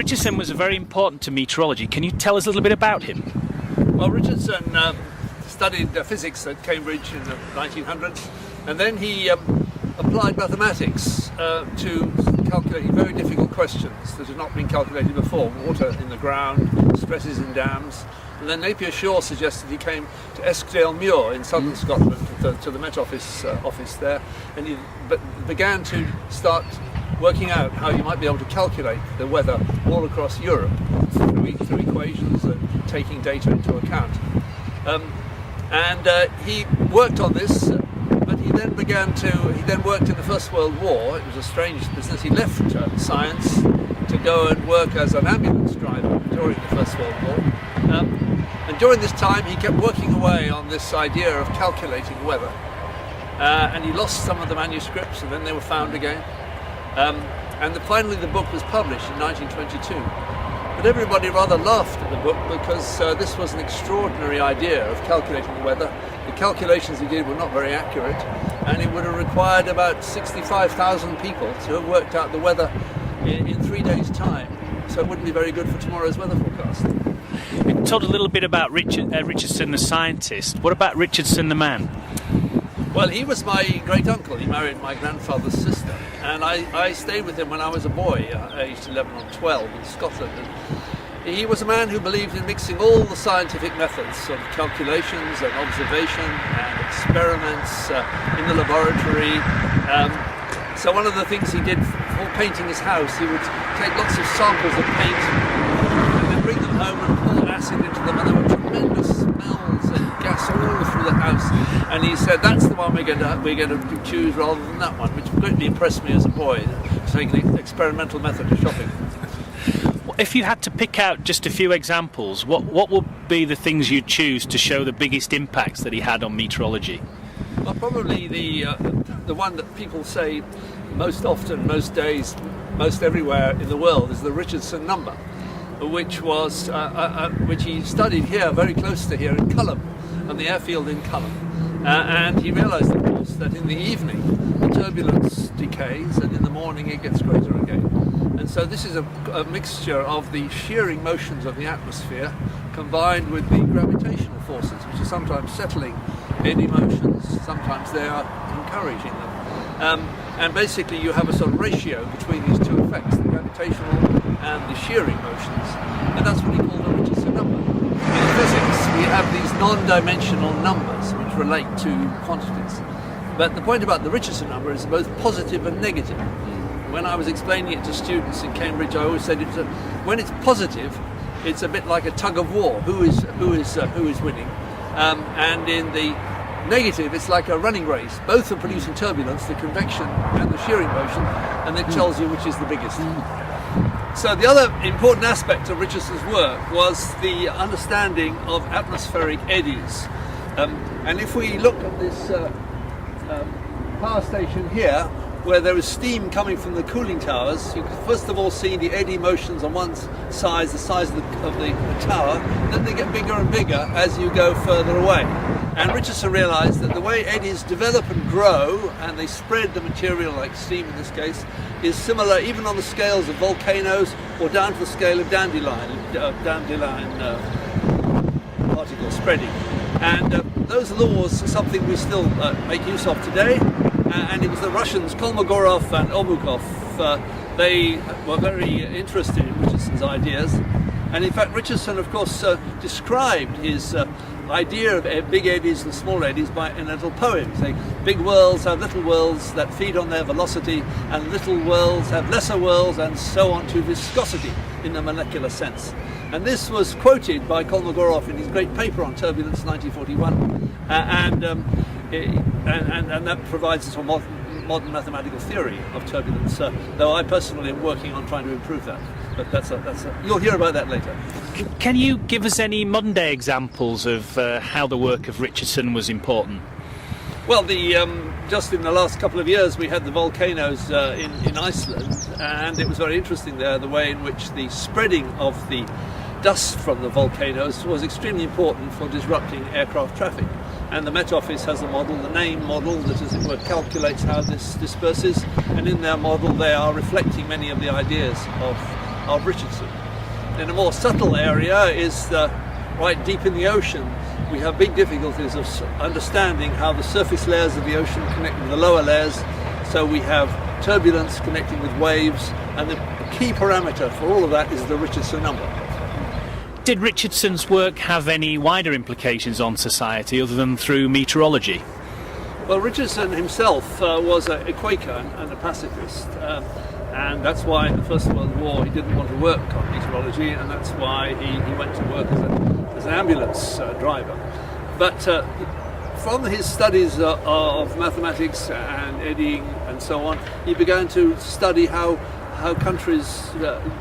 Richardson was very important to meteorology. Can you tell us a little bit about him? Well, Richardson studied physics at Cambridge in the 1900s, and then he applied mathematics to calculating very difficult questions that had not been calculated before: water in the ground, stresses in dams. And then Napier Shaw suggested he came to Eskdale Muir in southern Scotland, to the Met Office there, and he began to start working out how you might be able to calculate the weather all across Europe through equations and taking data into account. He worked on this, but he then worked in the First World War. It was a strange business. He left science to go and work as an ambulance driver during the First World War. And during this time he kept working away on this idea of calculating weather. And he lost some of the manuscripts, and then they were found again. Finally the book was published in 1922. But everybody rather laughed at the book because this was an extraordinary idea of calculating the weather. The calculations he did were not very accurate, and it would have required about 65,000 people to have worked out the weather in 3 days' time. So it wouldn't be very good for tomorrow's weather forecast. You told a little bit about Richardson the scientist. What about Richardson the man? Well, he was my great uncle. He married my grandfather's sister, and I stayed with him when I was a boy, aged 11 or 12 in Scotland. And he was a man who believed in mixing all the scientific methods of calculations and observation and experiments in the laboratory. So one of the things he did for painting his house, he would take lots of samples of paint and then bring them home and pour acid into them, and there were tremendous smells and gas all through the house. And he said, that's the one we're going to choose rather than that one, which greatly impressed me as a boy, to take an experimental method of shopping. If you had to pick out just a few examples, what would be the things you'd choose to show the biggest impacts that he had on meteorology? Well, probably the one that people say most often, most days, most everywhere in the world is the Richardson Number, which he studied here, very close to here in Culham, on the airfield in Culham. And he realised, of course, that in the evening the turbulence decays, and in the morning it gets greater again. And so this is a mixture of the shearing motions of the atmosphere combined with the gravitational forces, which are sometimes settling eddy motions, sometimes they are encouraging them. And basically you have a sort of ratio between these two effects, the gravitational and the shearing motions, and that's what he called the Richardson Number. In physics we have these non-dimensional numbers which relate to quantities, but the point about the Richardson Number is both positive and negative. When I was explaining it to students in Cambridge, I always said when it's positive, it's a bit like a tug of war. Who is winning? And in the negative, it's like a running race. Both are producing turbulence, the convection and the shearing motion, and it tells you which is the biggest. So the other important aspect of Richardson's work was the understanding of atmospheric eddies. And if we look at this power station here, where there is steam coming from the cooling towers, you can first of all see the eddy motions on one side, the size of the tower, then they get bigger and bigger as you go further away. And Richardson realised that the way eddies develop and grow, and they spread the material like steam in this case, is similar even on the scales of volcanoes or down to the scale of dandelion particle spreading. And those laws are something we still make use of today. And it was the Russians, Kolmogorov and Obukov, they were very interested in Richardson's ideas. And in fact, Richardson, of course, described his idea of big eddies and small eddies in a little poem, saying, big whirls have little whirls that feed on their velocity, and little whirls have lesser whirls, and so on to viscosity in the molecular sense. And this was quoted by Kolmogorov in his great paper on turbulence, 1941, and that provides us a modern mathematical theory of turbulence, though I personally am working on trying to improve that. But you'll hear about that later. Can you give us any modern day examples of how the work of Richardson was important? Well, just in the last couple of years we had the volcanoes in Iceland, and it was very interesting there, the way in which the spreading of the dust from the volcanoes was extremely important for disrupting aircraft traffic. And the Met Office has a model, the NAME model, that as it were calculates how this disperses, and in their model they are reflecting many of the ideas of of Richardson. In a more subtle area is right deep in the ocean. We have big difficulties of understanding how the surface layers of the ocean connect with the lower layers. So we have turbulence connecting with waves, and the key parameter for all of that is the Richardson number. Did Richardson's work have any wider implications on society other than through meteorology? Well, Richardson himself was a Quaker and a pacifist, and that's why in the First World War he didn't want to work on meteorology, and that's why he went to work as an ambulance driver. But from his studies of mathematics and eddying and so on, he began to study how countries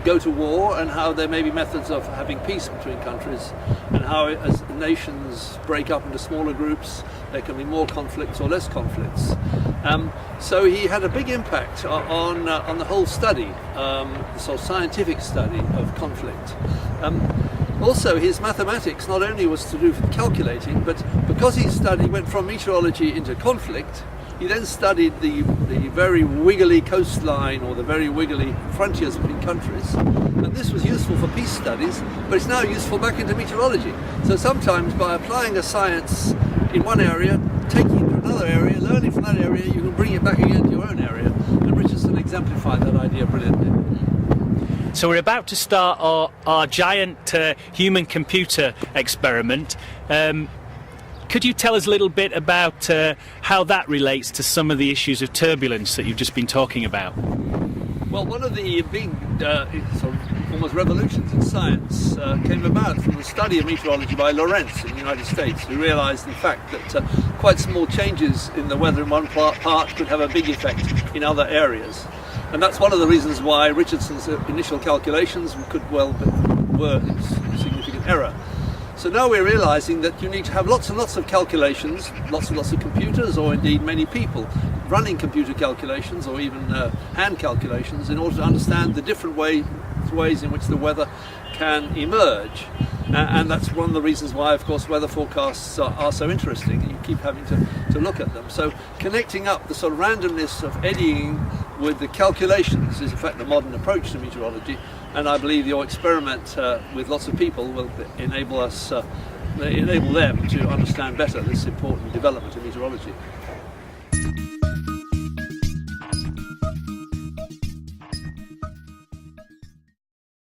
go to war, and how there may be methods of having peace between countries, and how as nations break up into smaller groups there can be more conflicts or less conflicts. So he had a big impact on the whole study, the sort of scientific study of conflict. Also, his mathematics not only was to do with calculating, but because he went from meteorology into conflict, he then studied the very wiggly coastline, or the very wiggly frontiers between countries. And this was useful for peace studies, but it's now useful back into meteorology. So sometimes by applying a science in one area, taking it to another area, learning from that area, you can bring it back again to your own area. And Richardson exemplified that idea brilliantly. So we're about to start our giant human-computer experiment. Could you tell us a little bit about how that relates to some of the issues of turbulence that you've just been talking about? Well, one of the big sort of almost revolutions in science came about from the study of meteorology by Lorentz in the United States, who realized in fact that quite small changes in the weather in one part could have a big effect in other areas. And that's one of the reasons why Richardson's initial calculations were in significant error. So now we're realizing that you need to have lots and lots of calculations, lots and lots of computers, or indeed many people running computer calculations or even hand calculations, in order to understand the different ways in which the weather can emerge. And that's one of the reasons why, of course, weather forecasts are so interesting. You keep having to look at them. So connecting up the sort of randomness of eddying with the calculations is in fact the modern approach to meteorology. And I believe your experiment with lots of people will enable them to understand better this important development in meteorology.